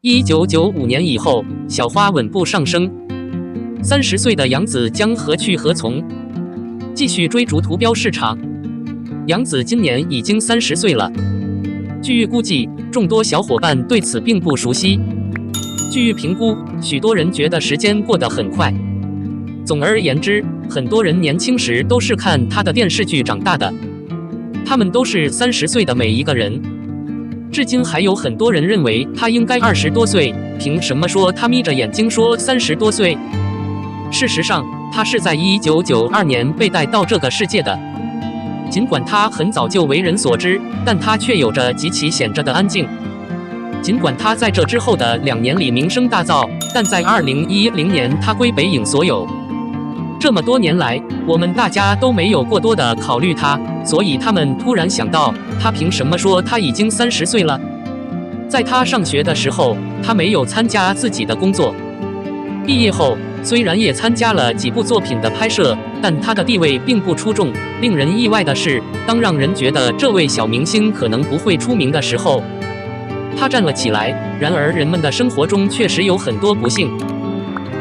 1995年以后，小花稳步上升。30岁的杨紫将何去何从？继续追逐图标市场？杨紫今年已经30岁了。据估计，众多小伙伴对此并不熟悉。据评估，许多人觉得时间过得很快。总而言之，很多人年轻时都是看她的电视剧长大的。他们都是30岁的每一个人。至今还有很多人认为她应该20多岁，凭什么说她眯着眼睛说30多岁？事实上，她是在1992年被带到这个世界的。尽管她很早就为人所知，但她却有着极其显着的安静。尽管她在这之后的2年里名声大噪，但在2010年她归北影所有。这么多年来，我们大家都没有过多的考虑她，所以他们突然想到，她凭什么说她已经30岁了？在她上学的时候，她没有参加自己的工作。毕业后，虽然也参加了几部作品的拍摄，但她的地位并不出众。令人意外的是，当让人觉得这位小明星可能不会出名的时候，她站了起来。然而，人们的生活中确实有很多不幸。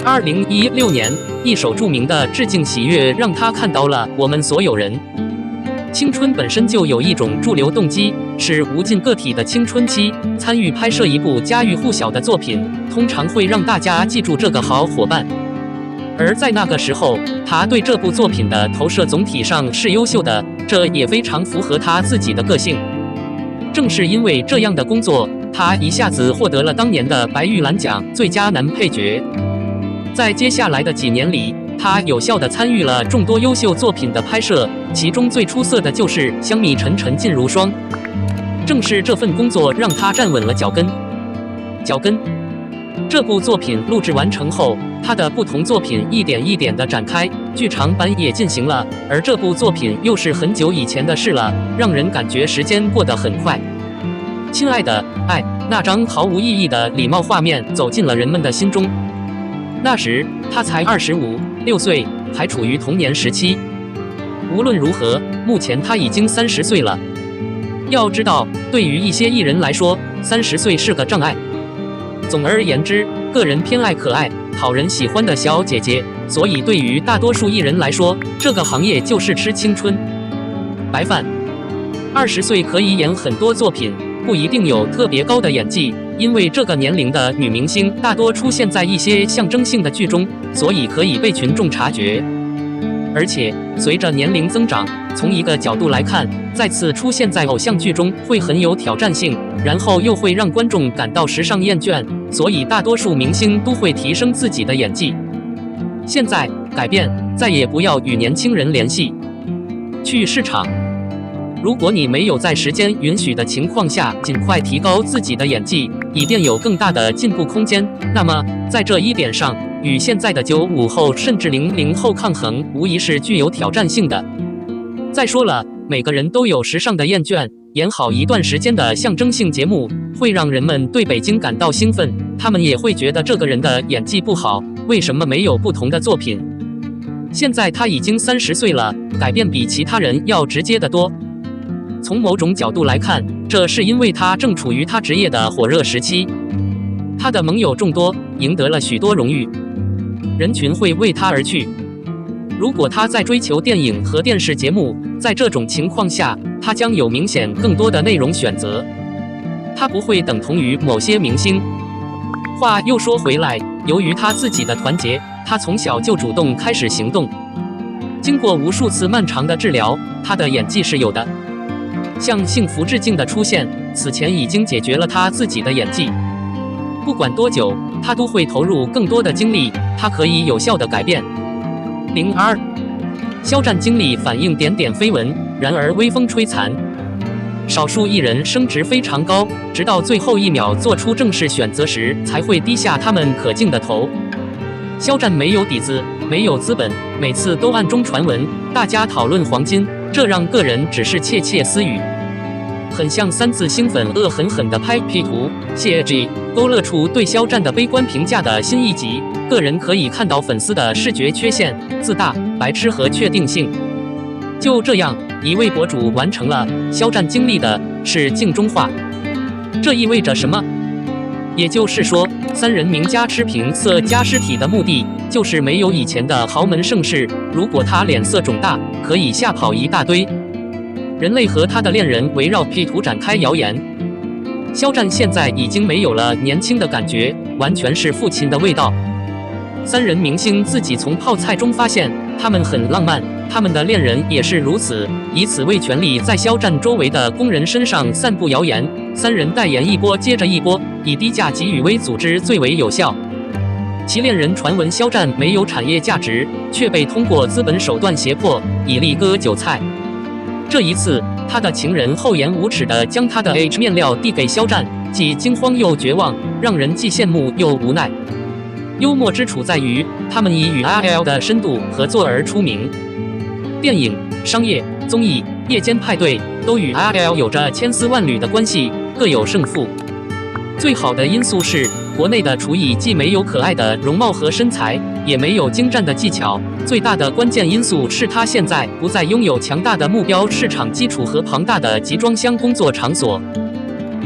2016年，一首著名的致敬喜悦让她看到了我们所有人。青春本身就有一种驻留动机，是无尽个体的青春期。参与拍摄一部家喻户晓的作品，通常会让大家记住这个好伙伴。而在那个时候，他对这部作品的投射总体上是优秀的，这也非常符合他自己的个性。正是因为这样的工作，他一下子获得了当年的白玉兰奖最佳男配角。在接下来的几年里，他有效地参与了众多优秀作品的拍摄，其中最出色的就是《香蜜沉沉烬如霜》。正是这份工作让他站稳了脚跟。这部作品录制完成后，他的不同作品一点一点地展开，剧场版也进行了，而这部作品又是很久以前的事了，让人感觉时间过得很快。亲爱的，爱，那张毫无意义的礼貌画面走进了人们的心中。那时他才25、6岁，还处于童年时期。无论如何，目前他已经30岁了。要知道，对于一些艺人来说，30岁是个障碍。总而言之，个人偏爱可爱、讨人喜欢的小姐姐，所以对于大多数艺人来说，这个行业就是吃青春。白饭，20岁可以演很多作品，不一定有特别高的演技。因为这个年龄的女明星大多出现在一些象征性的剧中，所以可以被群众察觉。而且随着年龄增长，从一个角度来看，再次出现在偶像剧中会很有挑战性，然后又会让观众感到时尚厌倦，所以大多数明星都会提升自己的演技。现在改变，再也不要与年轻人联系，去市场。如果你没有在时间允许的情况下尽快提高自己的演技，以便有更大的进步空间，那么在这一点上，与现在的95后甚至00后抗衡，无疑是具有挑战性的。再说了，每个人都有时尚的厌倦，演好一段时间的象征性节目，会让人们对北京感到兴奋，他们也会觉得这个人的演技不好，为什么没有不同的作品？现在他已经30岁了，改变比其他人要直接得多。从某种角度来看，这是因为他正处于他职业的火热时期，他的盟友众多，赢得了许多荣誉，人群会为他而去。如果他在追求电影和电视节目，在这种情况下，他将有明显更多的内容选择，他不会等同于某些明星。话又说回来，由于他自己的团结，他从小就主动开始行动。经过无数次漫长的治疗，他的演技是有的。向幸福致敬的出现，此前已经解决了他自己的演技。不管多久，他都会投入更多的精力，他可以有效的改变。02肖战经历反映点点绯闻，然而微风吹残。少数艺人升职非常高，直到最后一秒做出正式选择时，才会低下他们可敬的头。肖战没有底子，没有资本，每次都暗中传闻，大家讨论黄金，这让个人只是窃窃私语。很像3字星粉恶狠狠地拍 P 图谢 G 勾勒出对肖战的悲观评价的新一集，个人可以看到粉丝的视觉缺陷、自大、白痴和确定性。就这样，一位博主完成了肖战经历的是镜中画。这意味着什么？也就是说，三人名家吃平色加尸体的目的，就是没有以前的豪门盛世。如果他脸色肿大，可以吓跑一大堆人类和他的恋人围绕 P 图展开谣言。肖战现在已经没有了年轻的感觉，完全是父亲的味道。三人明星自己从泡菜中发现，他们很浪漫，他们的恋人也是如此，以此为权力在肖战周围的工人身上散布谣言。三人代言一波接着一波，以低价给予微组织最为有效。其恋人传闻肖战没有产业价值，却被通过资本手段胁迫，以利割韭菜。这一次，他的情人厚颜无耻地将他的 H 面料递给肖战，既惊慌又绝望，让人既羡慕又无奈。幽默之处在于，他们以与 RL 的深度合作而出名。电影、商业、综艺、夜间派对都与 RL 有着千丝万缕的关系，各有胜负。最好的因素是，国内的厨艺既没有可爱的容貌和身材，也没有精湛的技巧。最大的关键因素是他现在不再拥有强大的目标市场基础和庞大的集装箱工作场所。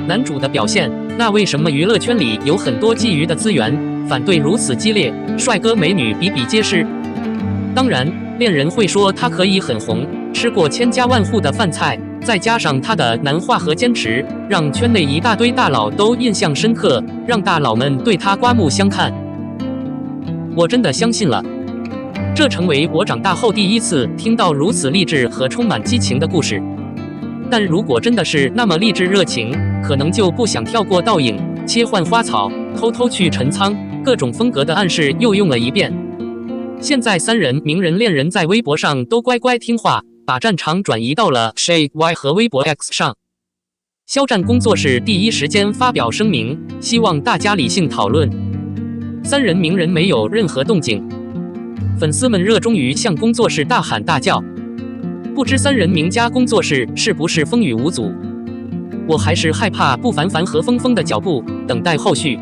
男主的表现，那为什么娱乐圈里有很多觊觎的资源，反对如此激烈？帅哥美女比比皆是。当然，恋人会说他可以很红，吃过千家万户的饭菜，再加上他的男化和坚持，让圈内一大堆大佬都印象深刻，让大佬们对他刮目相看。我真的相信了，这成为我长大后第一次听到如此励志和充满激情的故事。但如果真的是那么励志热情，可能就不想跳过倒影、切换花草、偷偷去陈仓，各种风格的暗示又用了一遍。现在三人名人恋人在微博上都乖乖听话，把战场转移到了 Shade Y 和微博 X 上。肖战工作室第一时间发表声明，希望大家理性讨论。三人名人没有任何动静，粉丝们热衷于向工作室大喊大叫。不知三人名家工作室是不是风雨无阻？我还是害怕不凡凡和峰峰的脚步，等待后续。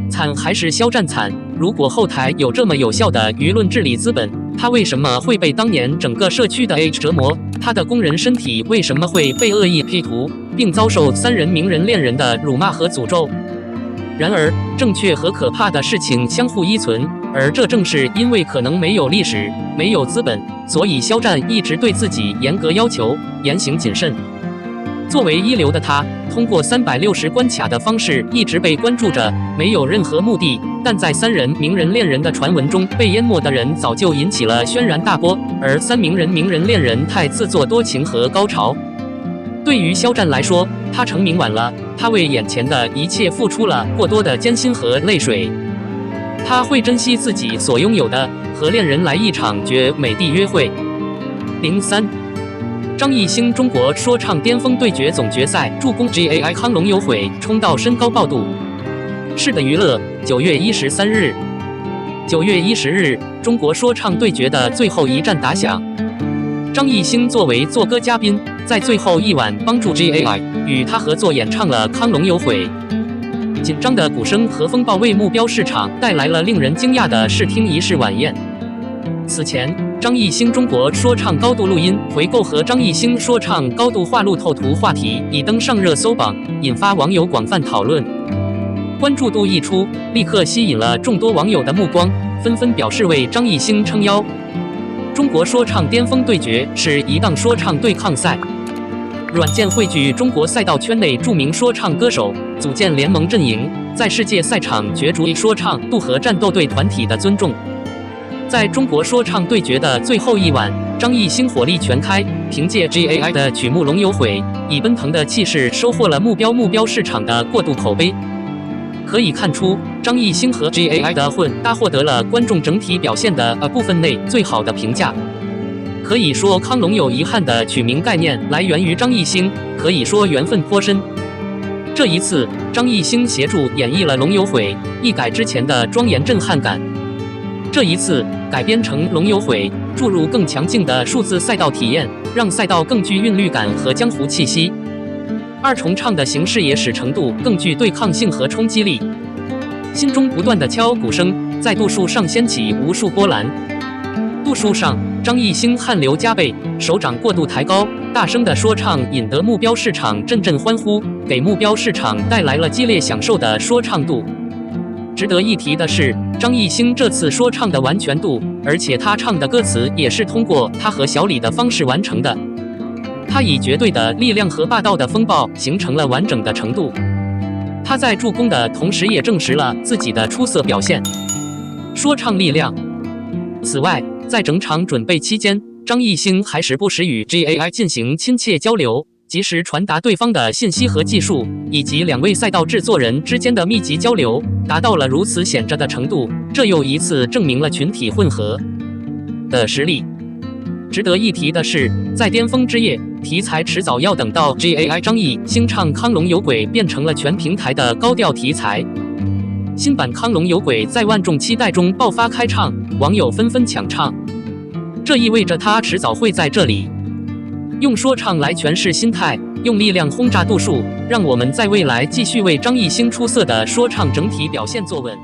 惨还是肖战惨？如果后台有这么有效的舆论治理资本，他为什么会被当年整个社区的 H 折磨？他的工人身体为什么会被恶意 P 图，并遭受三人名人恋人的辱骂和诅咒？然而，正确和可怕的事情相互依存，而这正是因为可能没有历史、没有资本，所以肖战一直对自己严格要求，言行谨慎。作为一流的他，通过360关卡的方式一直被关注着，没有任何目的。但在三人名人恋人的传闻中被淹没的人早就引起了轩然大波，而三名人名人恋人太自作多情和高潮。对于肖战来说，他成名晚了，他为眼前的一切付出了过多的艰辛和泪水。他会珍惜自己所拥有的，和恋人来一场绝美的约会。03张艺兴中国说唱巅峰对决总决赛助攻 GAI 康龙有悔冲到身高报度。是的娱乐，9月13日，9月10日，中国说唱对决的最后一战打响。张艺兴作为作歌嘉宾，在最后一晚帮助 GAI 与他合作演唱了《康龙有悔》。紧张的鼓声和风暴为目标市场带来了令人惊讶的视听仪式晚宴。此前，张艺兴中国说唱高度录音回购和张艺兴说唱高度画路透图话题已登上热搜榜，引发网友广泛讨论。关注度一出，立刻吸引了众多网友的目光，纷纷表示为张艺兴撑腰。中国说唱巅峰对决是一档说唱对抗赛，软件汇聚中国赛道圈内著名说唱歌手，组建联盟阵营，在世界赛场角逐说唱度和战斗对团体的尊重。在中国说唱对决的最后一晚，张艺兴火力全开，凭借 GAI 的曲目《龙有悔》，以奔腾的气势收获了目标市场的过度口碑。可以看出，张艺兴和 GAI 的混搭获得了观众整体表现的部分内最好的评价。可以说康龙有遗憾的取名概念来源于张艺兴，可以说缘分颇深。这一次，张艺兴协助演绎了《龙有悔》，一改之前的庄严震撼感。这一次改编成《龙有悔》，注入更强劲的数字赛道体验，让赛道更具韵律感和江湖气息。二重唱的形式也使程度更具对抗性和冲击力。心中不断的敲鼓声，在度数上掀起无数波澜。度数上，张艺兴汗流浃背，手掌过度抬高，大声的说唱引得目标市场阵阵欢呼，给目标市场带来了激烈享受的说唱度。值得一提的是，张艺兴这次说唱的完全度，而且他唱的歌词也是通过他和小李的方式完成的。他以绝对的力量和霸道的风暴形成了完整的程度。他在助攻的同时，也证实了自己的出色表现。说唱力量。此外，在整场准备期间，张艺兴还时不时与 GAI 进行亲切交流，及时传达对方的信息和技术，以及两位赛道制作人之间的密集交流，达到了如此显著的程度，这又一次证明了群体混合的实力。值得一提的是，在巅峰之夜，题材迟早要等到 GAI 张艺兴唱《亢龙有鬼》变成了全平台的高调题材。新版《亢龙有鬼》在万众期待中爆发开唱，网友纷纷抢唱，这意味着他迟早会在这里用说唱来诠释心态，用力量轰炸度数，让我们在未来继续为张艺兴出色的说唱整体表现坐稳。